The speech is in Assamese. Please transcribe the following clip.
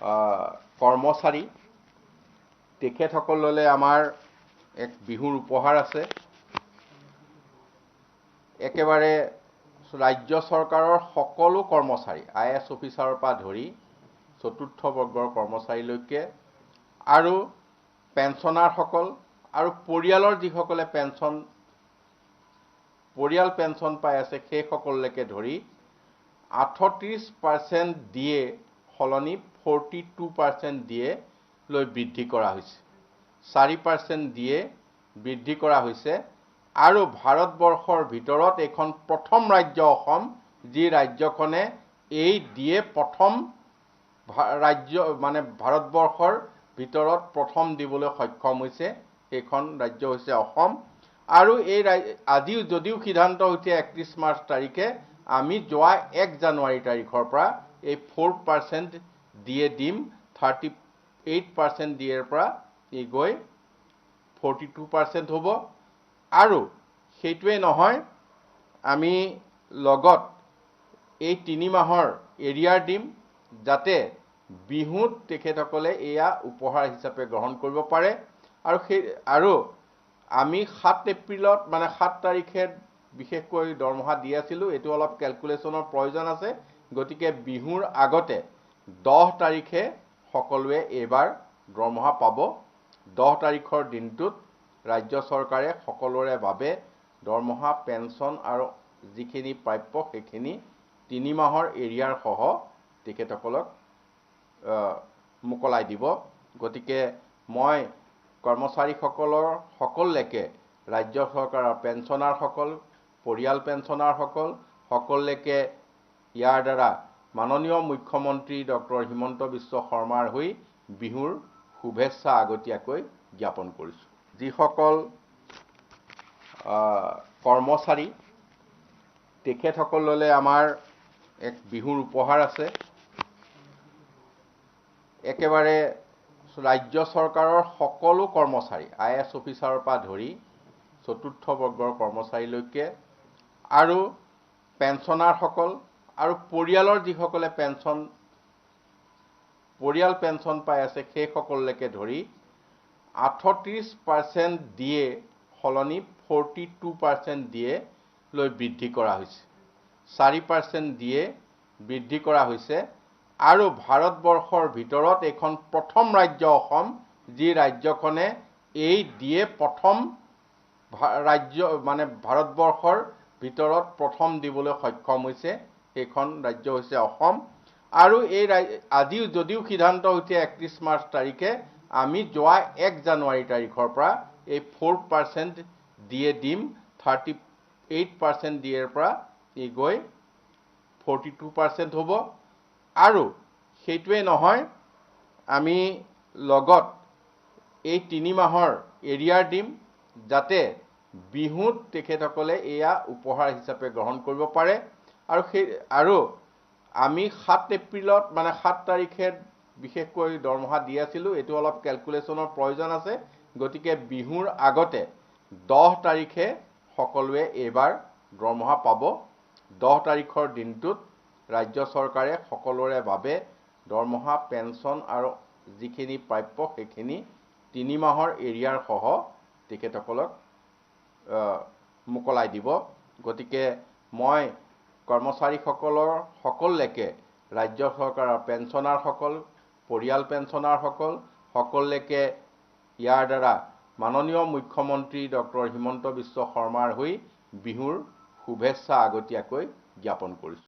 কৰ্মচাৰী তেখেতসকললৈ আমাৰ এক বিহুৰ উপহাৰ আছে। একেবাৰে ৰাজ্য চৰকাৰৰ সকলো কৰ্মচাৰী IAS অফিচাৰৰ পৰা ধৰি চতুৰ্থ বৰ্গৰ কৰ্মচাৰীলৈকে আৰু পেঞ্চনাৰসকল আৰু পৰিয়ালৰ যিসকলে পৰিয়াল পেঞ্চন পাই আছে সেইসকললৈকে ধৰি 38% দিয়ে সলনি 42% দিয়ে লৈ বৃদ্ধি কৰা হৈছে। 4% দিয়ে বৃদ্ধি কৰা হৈছে আৰু ভাৰতবৰ্ষৰ ভিতৰত এখন প্ৰথম ৰাজ্য অসম, যি ৰাজ্যখনে এই দিয়ে প্ৰথম ৰাজ্য মানে ভাৰতবৰ্ষৰ ভিতৰত প্ৰথম দিবলৈ সক্ষম হৈছে। সেইখন ৰাজ্য হৈছে অসম। আৰু এই আজি যদিও সিদ্ধান্ত হৈছে 31 মাৰ্চ তাৰিখে, আমি যোৱা 1 জানুৱাৰী তাৰিখৰ পৰা এই 4% দিয়ে দিম। 38% দিয়েৰ পৰা ই গৈ 42% হ'ব। আৰু সেইটোৱে নহয়, আমি লগত এই 3 মাহৰ এৰিয়াৰ দিম, যাতে বিহুত তেখেতসকলে এয়া উপহাৰ হিচাপে গ্ৰহণ কৰিব পাৰে। আৰু আমি 7 এপ্ৰিলত মানে 7 তাৰিখে বিশেষকৈ দৰমহা দি আছিলোঁ। এইটো অলপ কেলকুলেশ্যনৰ প্ৰয়োজন আছে। গতিকে বিহুৰ আগতে 10 তাৰিখে সকলোৱে এইবাৰ দৰমহা পাব। 10 তাৰিখৰ দিনটোত ৰাজ্য চৰকাৰে সকলোৰে বাবে দৰমহা, পেঞ্চন আৰু যিখিনি প্ৰাপ্য সেইখিনি 3 মাহৰ এৰিয়াৰ সহ তেখেতসকলক মোকলাই দিব। গতিকে মই কৰ্মচাৰীসকলৰ সকললৈকে, ৰাজ্য চৰকাৰৰ পেঞ্চনাৰসকল, পৰিয়াল পেঞ্চনাৰসকল সকললৈকে ইয়াৰ দ্বাৰা মাননীয় মুখ্যমন্ত্ৰী ডক্টৰ হিমন্ত বিশ্ব শৰ্মাৰ হৈ বিহুৰ শুভেচ্ছা আগতীয়াকৈ জ্ঞাপন কৰিছোঁ। যিসকল কৰ্মচাৰী তেখেতসকললৈ আমাৰ এক বিহুৰ উপহাৰ আছে। একেবাৰে ৰাজ্য চৰকাৰৰ সকলো কৰ্মচাৰী IAS অফিচাৰৰ পৰা ধৰি চতুৰ্থ বৰ্গৰ কৰ্মচাৰীলৈকে আৰু পেঞ্চনাৰসকল আৰু পৰিয়ালৰ যিসকলে পৰিয়াল পেঞ্চন পাই আছে সেইসকললৈকে ধৰি 38% দিয়ে সলনি 42% দিয়ে লৈ বৃদ্ধি কৰা হৈছে। 4% দিয়ে বৃদ্ধি কৰা হৈছে আৰু ভাৰতবৰ্ষৰ ভিতৰত এখন প্ৰথম ৰাজ্য অসম, যি ৰাজ্যখনে এই দিয়ে প্ৰথম ৰাজ্য মানে ভাৰতবৰ্ষৰ ভিতৰত প্ৰথম দিবলৈ সক্ষম হৈছে। সেইখন ৰাজ্য হৈছে অসম। আৰু এই আজি যদিও সিদ্ধান্ত হৈছে 31 মাৰ্চ তাৰিখে, আমি যোৱা 1 জানুৱাৰী তাৰিখৰ পৰা এই 4% দিয়ে দিম। 38% দিয়েৰ পৰা ই গৈ 42% হ'ব। আৰু সেইটোৱে নহয়, আমি লগত এই 3 মাহৰ এৰিয়াৰ দিম, যাতে বিহুত তেখেতসকলে এয়া উপহাৰ হিচাপে গ্ৰহণ কৰিব পাৰে। আৰু আমি 7 এপ্ৰিলত মানে 7 তাৰিখে বিশেষকৈ দৰমহা দি আছিলোঁ। এইটো অলপ কেলকুলেশ্যনৰ প্ৰয়োজন আছে। গতিকে বিহুৰ আগতে 10 তাৰিখে সকলোৱে এইবাৰ দৰমহা পাব। 10 তাৰিখৰ দিনটোত ৰাজ্য চৰকাৰে সকলোৰে বাবে দৰমহা, পেঞ্চন আৰু যিখিনি প্ৰাপ্য সেইখিনি 3 মাহৰ এৰিয়াৰ সহ তেখেতসকলক মোকলাই দিব। গতিকে মই কৰ্মচাৰীসকলৰ সকললৈকে, ৰাজ্য চৰকাৰৰ পেঞ্চনাৰসকল, পৰিয়াল পেঞ্চনাৰসকল সকললৈকে ইয়াৰ দ্বাৰা মাননীয় মুখ্যমন্ত্ৰী ডক্টৰ হিমন্ত বিশ্ব শৰ্মাৰ হৈ বিহুৰ শুভেচ্ছা আগতীয়াকৈ জ্ঞাপন কৰিছোঁ।